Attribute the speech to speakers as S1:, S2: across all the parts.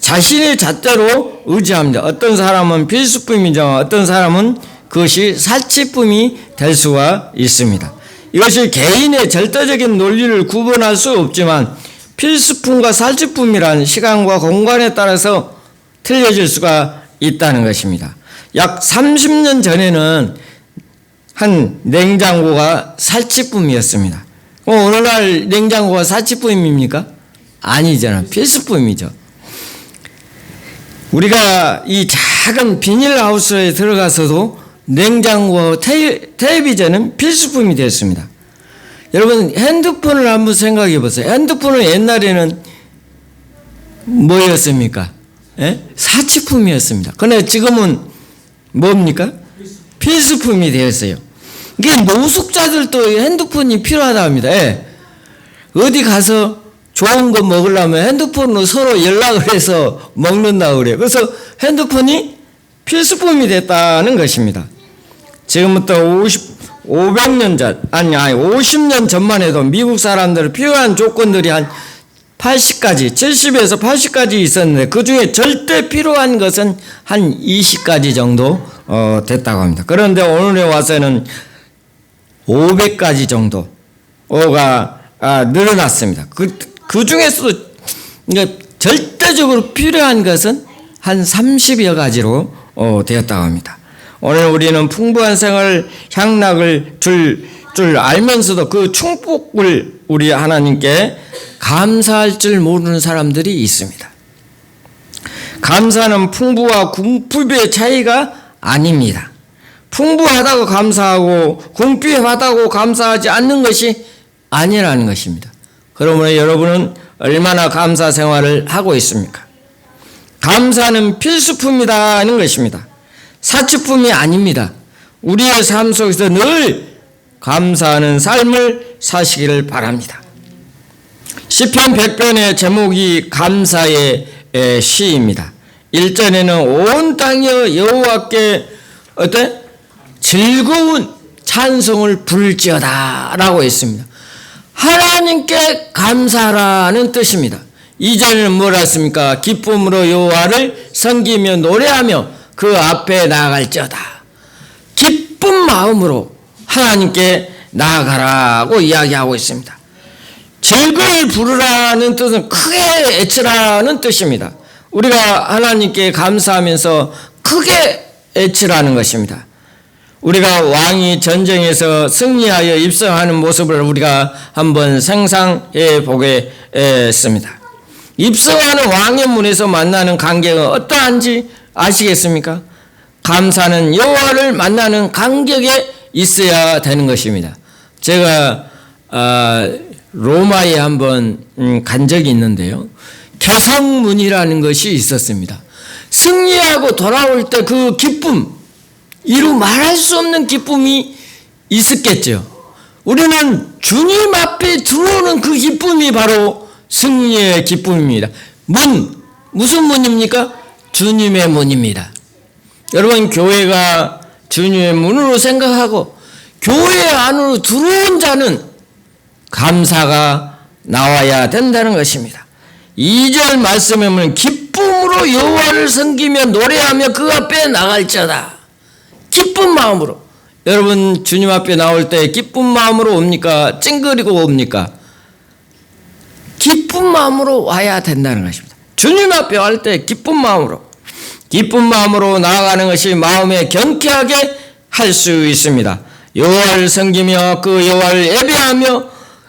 S1: 자신의 잣대로 의지합니다. 어떤 사람은 필수품이지만 어떤 사람은 그것이 살치품이 될 수가 있습니다. 이것이 개인의 절대적인 논리를 구분할 수 없지만 필수품과 살치품이란 시간과 공간에 따라서 틀려질 수가 있다는 것입니다. 약 30년 전에는 한 냉장고가 살치품이었습니다. 오늘날 냉장고가 살치품입니까? 아니잖아. 필수품이죠. 우리가 이 작은 비닐하우스에 들어가서도 냉장고, 텔레비전은 필수품이 되었습니다. 여러분 핸드폰을 한번 생각해 보세요. 핸드폰은 옛날에는 뭐였습니까? 예? 사치품이었습니다. 그런데 지금은 뭡니까? 필수품이 되었어요. 이게 노숙자들도 핸드폰이 필요하다 합니다. 예. 어디 가서 좋은 거 먹으려면 핸드폰으로 서로 연락을 해서 먹는다고 그래요. 그래서 핸드폰이 필수품이 됐다는 것입니다. 지금부터 50년 전만 해도 미국 사람들 필요한 조건들이 한 80가지, 70에서 80가지 있었는데 그 중에 절대 필요한 것은 한 20가지 정도 됐다고 합니다. 그런데 오늘에 와서는 500가지 정도가 늘어났습니다. 그 중에서도 절대적으로 필요한 것은 한 30여 가지로 되었다고 합니다. 오늘 우리는 풍부한 생활 향락을 줄 알면서도 그 축복을 우리 하나님께 감사할 줄 모르는 사람들이 있습니다. 감사는 풍부와 궁핍의 차이가 아닙니다. 풍부하다고 감사하고 궁핍하다고 감사하지 않는 것이 아니라는 것입니다. 그러므로 여러분은 얼마나 감사 생활을 하고 있습니까? 감사는 필수품이라는 것입니다. 사치품이 아닙니다. 우리의 삶 속에서 늘 감사하는 삶을 사시기를 바랍니다. 시편 100편의 제목이 감사의 시입니다. 1절에는 온 땅이여 여호와께 즐거운 찬송을 부를지어다 라고 했습니다. 하나님께 감사라는 뜻입니다. 2절에는 뭐라 했습니까? 기쁨으로 여호와를 섬기며 노래하며 그 앞에 나아갈지어다. 기쁜 마음으로 하나님께 나아가라고 이야기하고 있습니다. 즐거움을 부르라는 뜻은 크게 애치라는 뜻입니다. 우리가 하나님께 감사하면서 크게 애치라는 것입니다. 우리가 왕이 전쟁에서 승리하여 입성하는 모습을 우리가 한번 상상해 보겠습니다. 입성하는 왕의 문에서 만나는 관계가 어떠한지 아시겠습니까? 감사는 여호와를 만나는 간격에 있어야 되는 것입니다. 제가 로마에 한번 간 적이 있는데요. 개성문이라는 것이 있었습니다. 승리하고 돌아올 때 그 기쁨, 이루 말할 수 없는 기쁨이 있었겠죠. 우리는 주님 앞에 들어오는 그 기쁨이 바로 승리의 기쁨입니다. 무슨 문입니까? 주님의 문입니다. 여러분, 교회가 주님의 문으로 생각하고 교회 안으로 들어온 자는 감사가 나와야 된다는 것입니다. 2절 말씀에 보면 기쁨으로 여호와를 섬기며 노래하며 그 앞에 나갈지어다. 기쁜 마음으로. 여러분, 주님 앞에 나올 때 기쁜 마음으로 옵니까? 찡그리고 옵니까? 기쁜 마음으로 와야 된다는 것입니다. 주님 앞에 갈 때 기쁜 마음으로 나아가는 것이 마음에 경쾌하게 할 수 있습니다. 여호와를 섬기며 그 여호와를 예배하며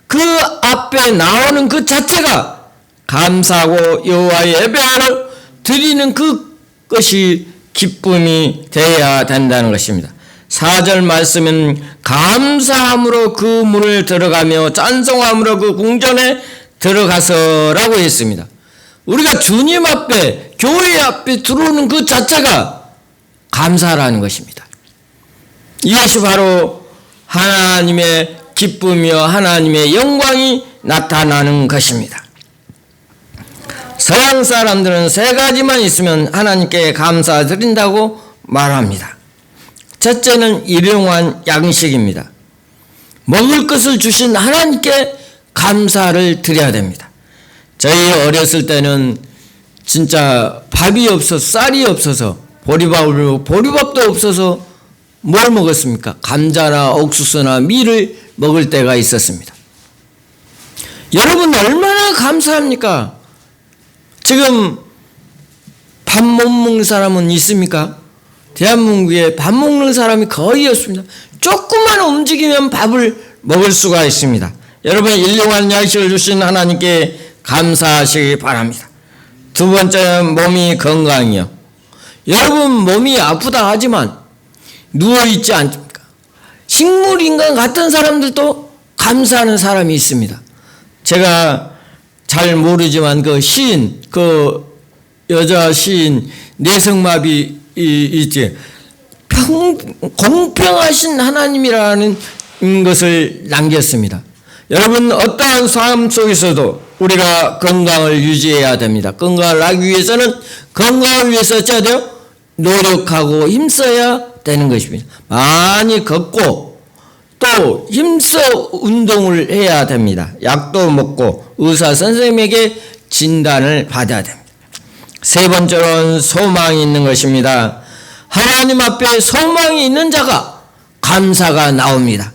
S1: 그 앞에 나오는 그 자체가 감사하고 여호와의 예배하러 드리는 그것이 기쁨이 되어야 된다는 것입니다. 4절 말씀은 감사함으로 그 문을 들어가며 찬송함으로 그 궁전에 들어가서라고 했습니다. 우리가 주님 앞에, 교회 앞에 들어오는 그 자체가 감사라는 것입니다. 이것이 바로 하나님의 기쁨이요 하나님의 영광이 나타나는 것입니다. 서양 사람들은 3가지만 있으면 하나님께 감사드린다고 말합니다. 첫째는 일용할 양식입니다. 먹을 것을 주신 하나님께 감사를 드려야 됩니다. 저희 어렸을 때는 진짜 밥이 없어서 쌀이 없어서 보리밥도 없어서 뭘 먹었습니까? 감자나 옥수수나 밀을 먹을 때가 있었습니다. 여러분 얼마나 감사합니까? 지금 밥 못 먹는 사람은 있습니까? 대한민국에 밥 먹는 사람이 거의 없습니다. 조금만 움직이면 밥을 먹을 수가 있습니다. 여러분 일용할 양식을 주신 하나님께 감사하시기 바랍니다. 두 번째는 몸이 건강이요. 여러분 몸이 아프다 하지만 누워있지 않습니까? 식물인간 같은 사람들도 감사하는 사람이 있습니다. 제가 잘 모르지만 그 시인, 그 여자 시인 뇌성마비 있지. 공평하신 하나님이라는 것을 남겼습니다. 여러분 어떠한 삶 속에서도 우리가 건강을 유지해야 됩니다. 건강을 하기 위해서는 건강을 위해서 어찌해야 돼요? 노력하고 힘써야 되는 것입니다. 많이 걷고 또 힘써 운동을 해야 됩니다. 약도 먹고 의사 선생님에게 진단을 받아야 됩니다. 세 번째로는 소망이 있는 것입니다. 하나님 앞에 소망이 있는 자가 감사가 나옵니다.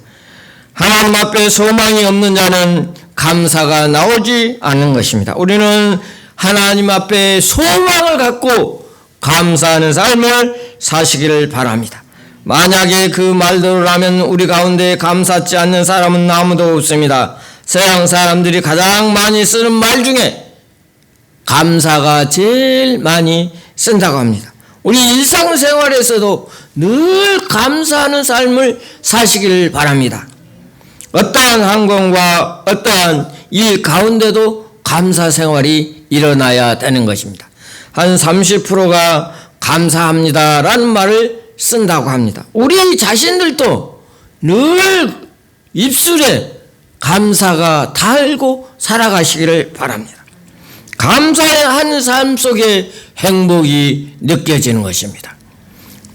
S1: 하나님 앞에 소망이 없는 자는 감사가 나오지 않는 것입니다. 우리는 하나님 앞에 소망을 갖고 감사하는 삶을 사시기를 바랍니다. 만약에 그 말대로라면 우리 가운데 감사치 않는 사람은 아무도 없습니다. 세상 사람들이 가장 많이 쓰는 말 중에 감사가 제일 많이 쓴다고 합니다. 우리 일상생활에서도 늘 감사하는 삶을 사시기를 바랍니다. 어떠한 환경과 어떠한 일 가운데도 감사 생활이 일어나야 되는 것입니다. 한 30%가 감사합니다라는 말을 쓴다고 합니다. 우리 자신들도 늘 입술에 감사가 달고 살아가시기를 바랍니다. 감사하는 삶 속에 행복이 느껴지는 것입니다.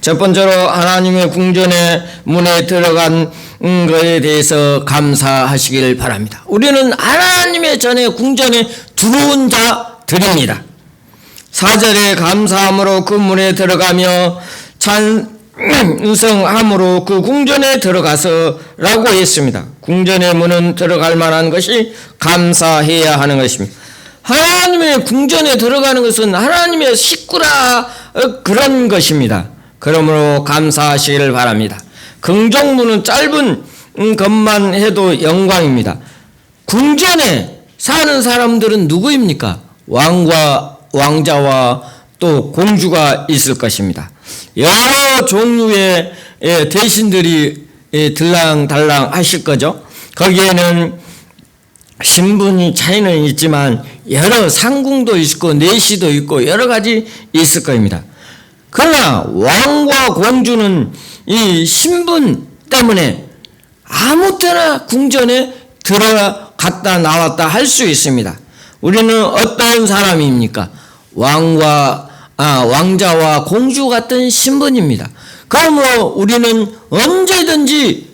S1: 첫 번째로 하나님의 궁전의 문에 들어간 것에 대해서 감사하시기를 바랍니다. 우리는 하나님의 전에 궁전에 들어온 자들입니다. 4절에 감사함으로 그 문에 들어가며 찬성함으로 그 궁전에 들어가서 라고 했습니다. 궁전의 문은 들어갈 만한 것이 감사해야 하는 것입니다. 하나님의 궁전에 들어가는 것은 하나님의 식구라 그런 것입니다. 그러므로 감사하시기를 바랍니다. 긍정문은 짧은 것만 해도 영광입니다. 궁전에 사는 사람들은 누구입니까? 왕자와 또 공주가 있을 것입니다. 여러 종류의 대신들이 들랑달랑 하실 거죠. 거기에는 신분이 차이는 있지만 여러 상궁도 있고 내시도 있고 여러 가지 있을 겁니다. 그러나 왕과 공주는 이 신분 때문에 아무 때나 궁전에 들어갔다 나왔다 할 수 있습니다. 우리는 어떤 사람입니까? 왕자와 공주 같은 신분입니다. 그러므로 우리는 언제든지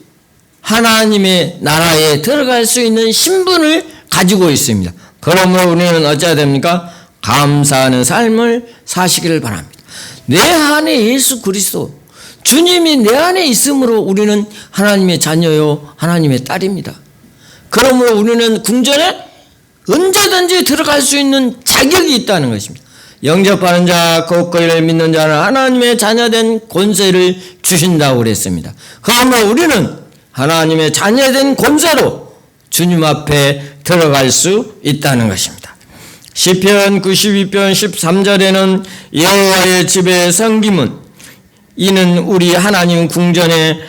S1: 하나님의 나라에 들어갈 수 있는 신분을 가지고 있습니다. 그러므로 우리는 어찌해야 됩니까? 감사하는 삶을 사시기를 바랍니다. 내 안에 예수 그리스도 주님이 내 안에 있으므로 우리는 하나님의 자녀요 하나님의 딸입니다. 그러므로 우리는 궁전에 언제든지 들어갈 수 있는 자격이 있다는 것입니다. 영접하는 자, 그것을 믿는 자는 하나님의 자녀된 권세를 주신다고 그랬습니다. 그러므로 우리는 하나님의 자녀된 권세로 주님 앞에 들어갈 수 있다는 것입니다. 시편 92편 13절에는 여호와의 집의 섬김은 이는 우리 하나님 궁전에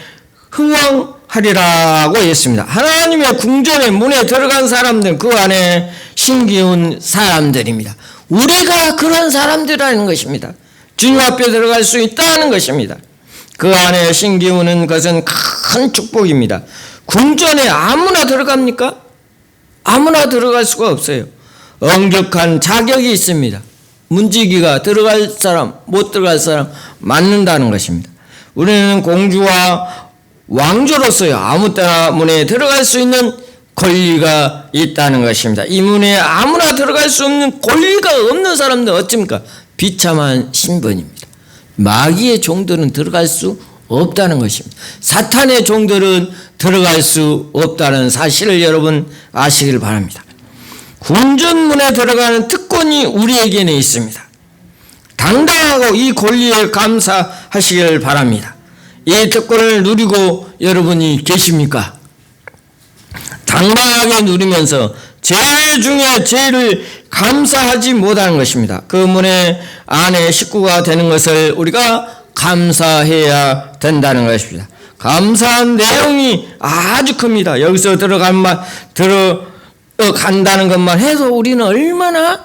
S1: 흥왕하리라고 했습니다. 하나님의 궁전의 문에 들어간 사람들, 그 안에 신기운 사람들입니다. 우리가 그런 사람들이라는 것입니다. 주님 앞에 들어갈 수 있다는 것입니다. 그 안에 신기우는 것은 큰 축복입니다. 궁전에 아무나 들어갑니까? 아무나 들어갈 수가 없어요. 엄격한 자격이 있습니다. 문지기가 들어갈 사람, 못 들어갈 사람 맞는다는 것입니다. 우리는 공주와 왕조로서요 아무 때나 문에 들어갈 수 있는 권리가 있다는 것입니다. 이 문에 아무나 들어갈 수 없는 권리가 없는 사람들 어찌입니까? 비참한 신분입니다. 마귀의 종들은 들어갈 수 없다는 것입니다. 사탄의 종들은 들어갈 수 없다는 사실을 여러분 아시길 바랍니다. 궁전문에 들어가는 특권이 우리에게는 있습니다. 당당하고 이 권리에 감사하시길 바랍니다. 이 특권을 누리고 여러분이 계십니까? 당당하게 누리면서 제일 중에 제일을 감사하지 못하는 것입니다. 그 문의 안에 식구가 되는 것을 우리가 감사해야 된다는 것입니다. 감사한 내용이 아주 큽니다. 여기서 들어간다는 것만 해도 우리는 얼마나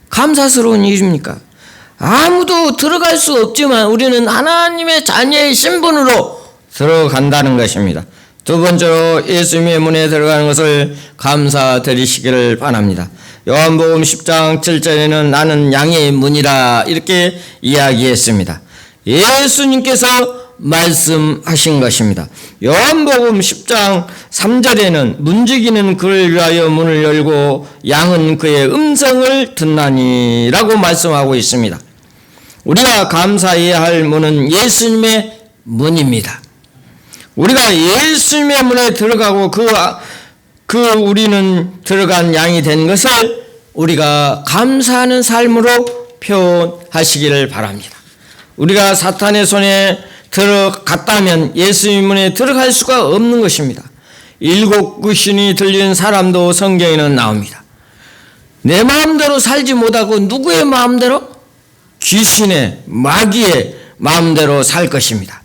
S1: 감사스러운 일입니까? 아무도 들어갈 수 없지만 우리는 하나님의 자녀의 신분으로 들어간다는 것입니다. 두 번째로 예수님의 문에 들어가는 것을 감사드리시기를 바랍니다. 요한복음 10장 7절에는 나는 양의 문이라 이렇게 이야기했습니다. 예수님께서 말씀하신 것입니다. 요한복음 10장 3절에는 문지기는 그를 위하여 문을 열고 양은 그의 음성을 듣나니라고 말씀하고 있습니다. 우리가 감사해야 할 문은 예수님의 문입니다. 우리가 예수님의 문에 들어가고 우리는 들어간 양이 된 것을 우리가 감사하는 삶으로 표현하시기를 바랍니다. 우리가 사탄의 손에 들어갔다면 예수님 문에 들어갈 수가 없는 것입니다. 7 귀신이 들린 사람도 성경에는 나옵니다. 내 마음대로 살지 못하고 누구의 마음대로? 귀신의 마귀의 마음대로 살 것입니다.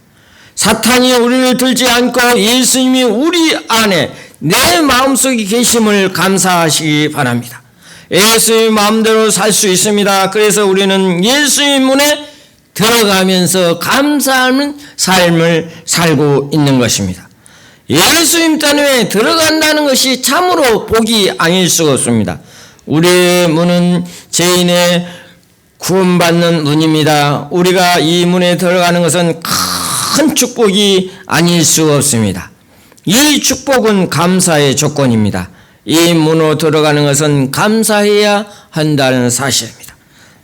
S1: 사탄이 우리를 들지 않고 예수님이 우리 안에 내 마음속에 계심을 감사하시기 바랍니다. 예수님 마음대로 살 수 있습니다. 그래서 우리는 예수님 문에 들어가면서 감사하는 삶을 살고 있는 것입니다. 예수님 땅에 들어간다는 것이 참으로 복이 아닐 수가 없습니다. 우리의 문은 죄인의 구원받는 문입니다. 우리가 이 문에 들어가는 것은 큰 축복이 아닐 수 없습니다. 이 축복은 감사의 조건입니다. 이 문으로 들어가는 것은 감사해야 한다는 사실입니다.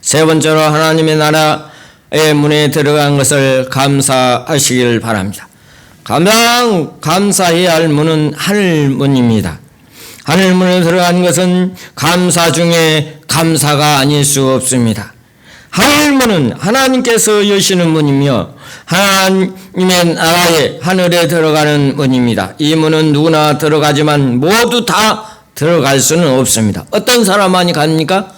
S1: 세 번째로 하나님의 나라의 문에 들어간 것을 감사하시길 바랍니다. 가장 감사해야 할 문은 하늘문입니다. 하늘문에 들어간 것은 감사 중에 감사가 아닐 수 없습니다. 하늘문은 하나님께서 여시는 문이며 하나님의 나라의 하늘에 들어가는 문입니다. 이 문은 누구나 들어가지만 모두 다 들어갈 수는 없습니다. 어떤 사람만이 갑니까?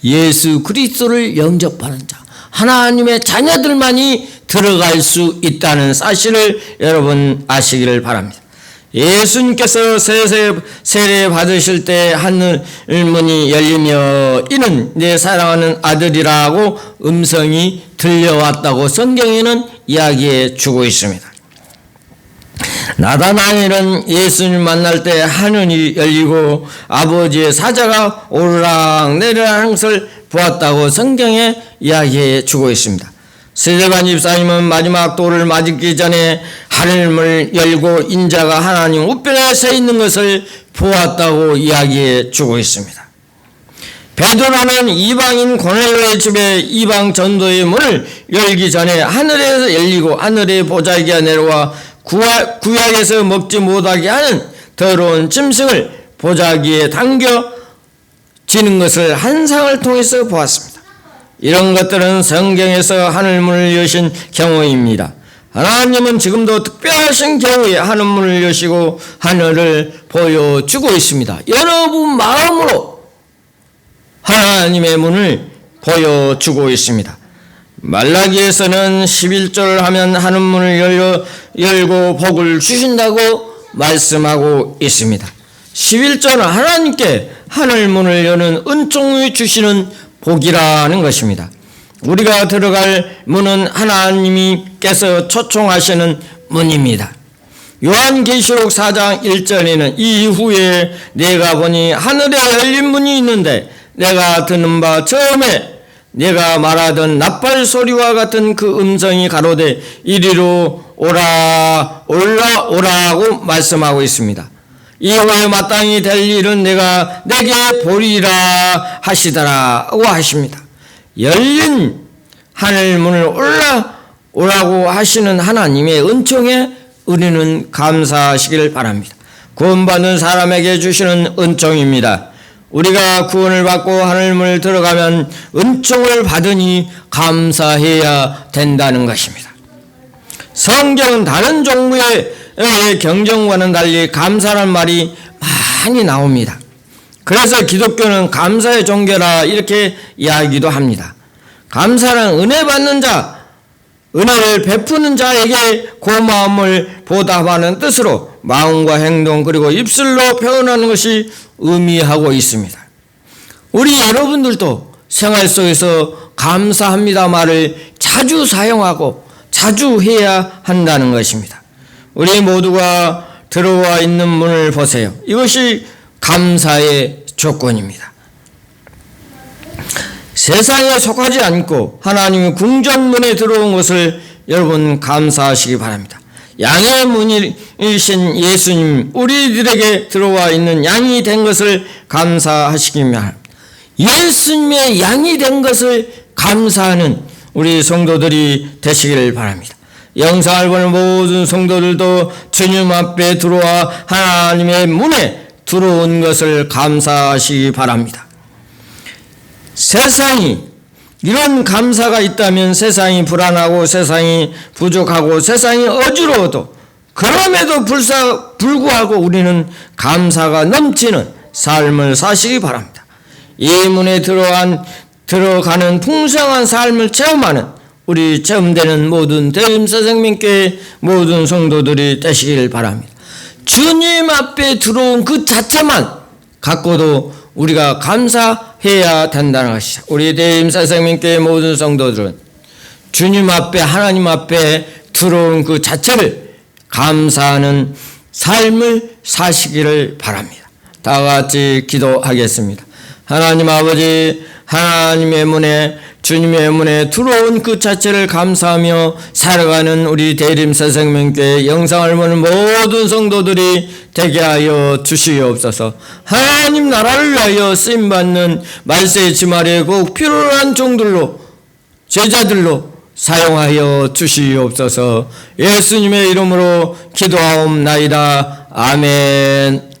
S1: 예수 그리스도를 영접하는 자, 하나님의 자녀들만이 들어갈 수 있다는 사실을 여러분 아시기를 바랍니다. 예수님께서 세례 받으실 때 하늘문이 열리며 이는 내 사랑하는 아들이라고 음성이 들려왔다고 성경에는 이야기해 주고 있습니다. 나다나엘은 예수님 만날 때 하늘이 열리고 아버지의 사자가 오르락내리락 것을 보았다고 성경에 이야기해 주고 있습니다. 스데반 집사님은 마지막 돌을 맞기 전에 하늘문을 열고 인자가 하나님 우편에 서 있는 것을 보았다고 이야기해 주고 있습니다. 베드로는 이방인 고넬료의 집에 이방 전도의 문을 열기 전에 하늘에서 열리고 하늘의 보자기가 내려와 구약에서 먹지 못하게 하는 더러운 짐승을 보자기에 당겨지는 것을 환상을 통해서 보았습니다. 이런 것들은 성경에서 하늘문을 여신 경우입니다. 하나님은 지금도 특별하신 경우에 하늘문을 여시고 하늘을 보여주고 있습니다. 여러분 마음으로 하나님의 문을 보여주고 있습니다. 말라기에서는 11절을 하면 하늘문을 열고 복을 주신다고 말씀하고 있습니다. 11절은 하나님께 하늘문을 여는 은총을 주시는 복이라는 것입니다. 우리가 들어갈 문은 하나님께서 초청하시는 문입니다. 요한계시록 4장 1절에는 이후에 내가 보니 하늘에 열린 문이 있는데 내가 듣는 바 처음에 내가 말하던 나팔 소리와 같은 그 음성이 가로되 이리로 오라고 말씀하고 있습니다. 이후에 마땅히 될 일은 내가 내게 보리라 하시더라고 하십니다. 열린 하늘 문을 올라오라고 하시는 하나님의 은총에 우리는 감사하시길 바랍니다. 구원받는 사람에게 주시는 은총입니다. 우리가 구원을 받고 하늘문을 들어가면 은총을 받으니 감사해야 된다는 것입니다. 성경은 다른 종류의 경전과는 달리 감사란 말이 많이 나옵니다. 그래서 기독교는 감사의 종교라 이렇게 이야기도 합니다. 감사는 은혜 받는 자, 은혜를 베푸는 자에게 고마움을 보답하는 뜻으로 마음과 행동 그리고 입술로 표현하는 것이 의미하고 있습니다. 우리 여러분들도 생활 속에서 감사합니다 말을 자주 사용하고 자주 해야 한다는 것입니다. 우리 모두가 들어와 있는 문을 보세요. 이것이 감사의 조건입니다. 세상에 속하지 않고 하나님의 궁전문에 들어온 것을 여러분 감사하시기 바랍니다. 양의 문이신 예수님, 우리들에게 들어와 있는 양이 된 것을 감사하시기 바랍니다. 예수님의 양이 된 것을 감사하는 우리 성도들이 되시기를 바랍니다. 영상을 보는 모든 성도들도 주님 앞에 들어와 하나님의 문에 들어온 것을 감사하시기 바랍니다. 세상이 이런 감사가 있다면 세상이 불안하고 세상이 부족하고 세상이 어지러워도 그럼에도 불구하고 우리는 감사가 넘치는 삶을 사시기 바랍니다. 이 문에 들어가는 풍성한 삶을 체험하는 우리 체험되는 모든 대림사생명교회 모든 성도들이 되시길 바랍니다. 주님 앞에 들어온 그 자체만 갖고도 우리가 감사해야 된다는 것이죠. 우리 대림사생명교회 모든 성도들은 주님 앞에 하나님 앞에 들어온 그 자체를 감사하는 삶을 사시기를 바랍니다. 다 같이 기도하겠습니다. 하나님 아버지, 하나님의 문에 주님의 문에 들어온 그 자체를 감사하며 살아가는 우리 대림사생명교회 영상을 보는 모든 성도들이 되게 하여 주시옵소서. 하나님 나라를 위하여 쓰임받는 말세의 지말에 꼭 필요한 종들로 제자들로 사용하여 주시옵소서. 예수님의 이름으로 기도하옵나이다. 아멘.